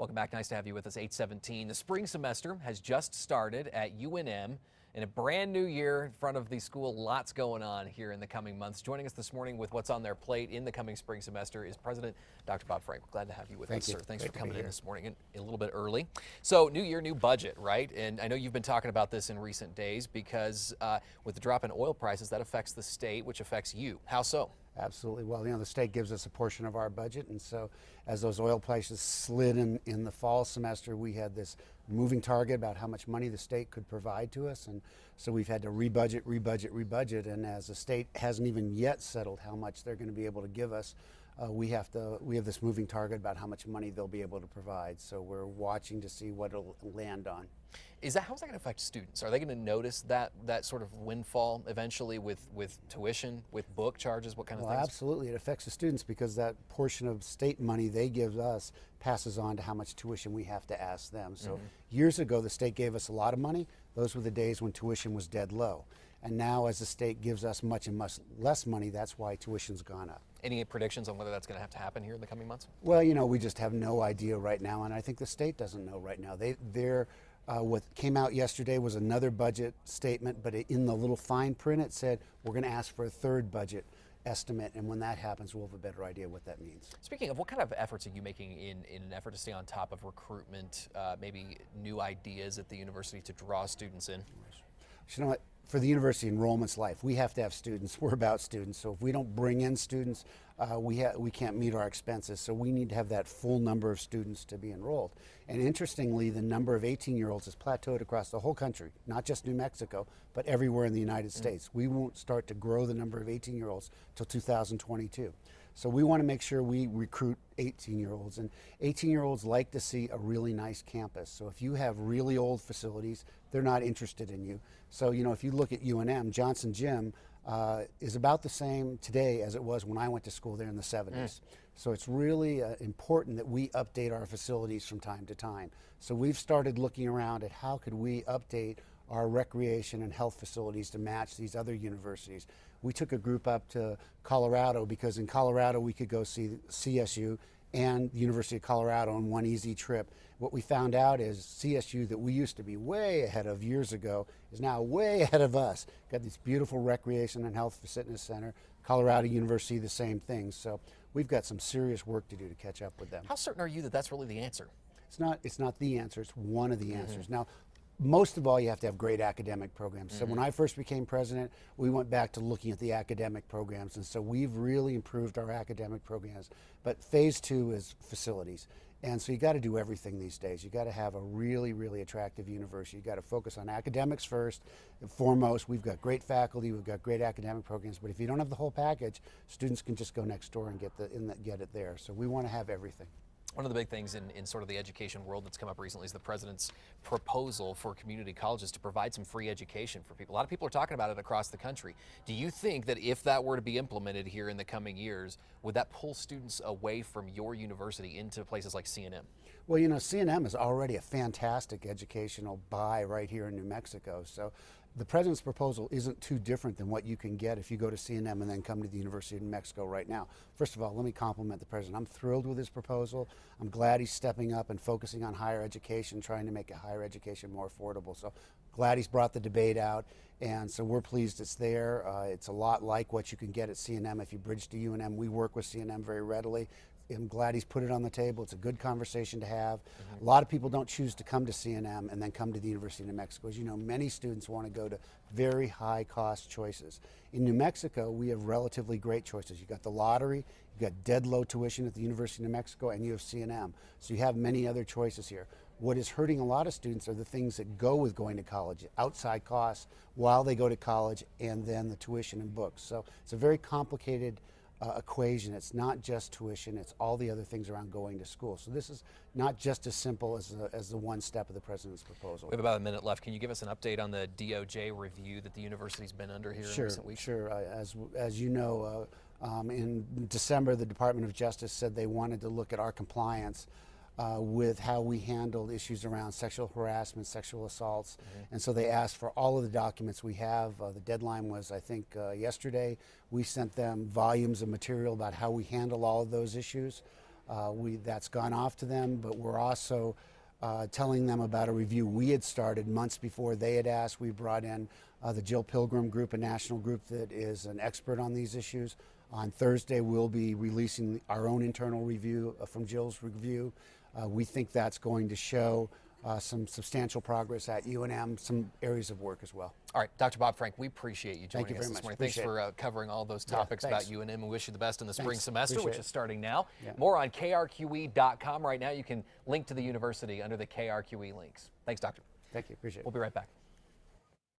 Welcome back. Nice to have you with us. 8:17. The spring semester has just started at UNM. In a brand new year in front of the school, lots going on here in the coming months. Joining us this morning with what's on their plate in the coming spring semester is President Dr. Bob Frank. We're glad to have you with us, sir. Thanks for coming in this morning and a little bit early. So, new year, new budget, right? And I know you've been talking about this in recent days because with the drop in oil prices, that affects the state, which affects you. How so? Absolutely. Well, the state gives us a portion of our budget, and so as those oil prices slid in the fall semester, we had this moving target about how much money the state could provide to us, and so we've had to rebudget, and as the state hasn't even yet settled how much they're going to be able to give us, we have this moving target about how much money they'll be able to provide. So we're watching to see what it'll land on. How's that going to affect students? Are they going to notice that sort of windfall eventually with tuition, with book charges, what kind of things? Absolutely. It affects the students because that portion of state money they give us passes on to how much tuition we have to ask them. So years ago, the state gave us a lot of money. Those were the days when tuition was dead low. And now as the state gives us much less money, that's why tuition's gone up. Any predictions on whether that's going to have to happen here in the coming months? Well, we just have no idea right now, and I think the state doesn't know right now. What came out yesterday was another budget statement, but in the little fine print it said we're going to ask for a third budget estimate, and when that happens we'll have a better idea what that means. Speaking of, what kind of efforts are you making in an effort to stay on top of recruitment, maybe new ideas at the university to draw students in? You know what? For the university, enrollment's life. We have to have students. We're about students. So if we don't bring in students, we can't meet our expenses. So we need to have that full number of students to be enrolled. And interestingly, the number of 18-year-olds has plateaued across the whole country, not just New Mexico, but everywhere in the United States. We won't start to grow the number of 18-year-olds till 2022. So we want to make sure we recruit 18-year-olds, and 18-year-olds like to see a really nice campus. So if you have really old facilities, they're not interested in you. So if you look at UNM, Johnson Gym is about the same today as it was when I went to school there in the 70s. So it's really important that we update our facilities from time to time. So we've started looking around at how could we update our recreation and health facilities to match these other universities. We took a group up to Colorado because in Colorado we could go see CSU and the University of Colorado on one easy trip. What we found out is CSU, that we used to be way ahead of years ago, is now way ahead of us. Got this beautiful recreation and health fitness center. Colorado University, the same thing. So we've got some serious work to do to catch up with them. How certain are you that that's really the answer? It's not the answer, it's one of the answers. Now, most of all, you have to have great academic programs. So when I first became president, we went back to looking at the academic programs, and so we've really improved our academic programs. But phase two is facilities. And so you got to do everything these days. You got to have a really, really attractive university. You got to focus on academics first and foremost. We've got great faculty, we've got great academic programs, but if you don't have the whole package, students can just go next door and get it there. So we want to have everything. One of the big things in sort of the education world that's come up recently is the president's proposal for community colleges to provide some free education for people. A lot of people are talking about it across the country. Do you think that if that were to be implemented here in the coming years, would that pull students away from your university into places like CNM? Well, CNM is already a fantastic educational buy right here in New Mexico. So the president's proposal isn't too different than what you can get if you go to CNM and then come to the University of New Mexico right now. First of all, let me compliment the president. I'm thrilled with his proposal. I'm glad he's stepping up and focusing on higher education, trying to make higher education more affordable. So glad he's brought the debate out, and so we're pleased it's there. It's a lot like what you can get at CNM if you bridge to UNM. We work with CNM very readily. I'm glad he's put it on the table. It's a good conversation to have. A lot of people don't choose to come to CNM and then come to the University of New Mexico. As you know, many students want to go to very high cost choices. In New Mexico, we have relatively great choices. You've got the lottery, you've got dead low tuition at the University of New Mexico, and you have CNM. So you have many other choices here. What is hurting a lot of students are the things that go with going to college, outside costs while they go to college, and then the tuition and books. So it's a very complicated equation. It's not just tuition, it's all the other things around going to school. So this is not just as simple as the one step of the president's proposal. We have about a minute left. Can you give us an update on the DOJ review that the university's been under here in recent weeks? Sure. As you know, in December, the Department of Justice said they wanted to look at our compliance with how we handled issues around sexual harassment, sexual assaults. And so they asked for all of the documents we have. The deadline was, I think, yesterday. We sent them volumes of material about how we handle all of those issues. That's gone off to them, but we're also telling them about a review we had started months before they had asked. We brought in the Jill Pilgrim Group, a national group that is an expert on these issues. On Thursday, we'll be releasing our own internal review from Jill's review. We think that's going to show some substantial progress at UNM, some areas of work as well. All right, Dr. Bob Frank, we appreciate you joining Thank you us very this much. morning. Thanks Appreciate for covering all those topics about thanks. UNM, and wish you the best in the spring Thanks. semester, Appreciate which it. is starting now. Yeah. More on KRQE.com right now. You can link to the university under the KRQE links. Thanks, Doctor. Thank you. Appreciate it. We'll be right back.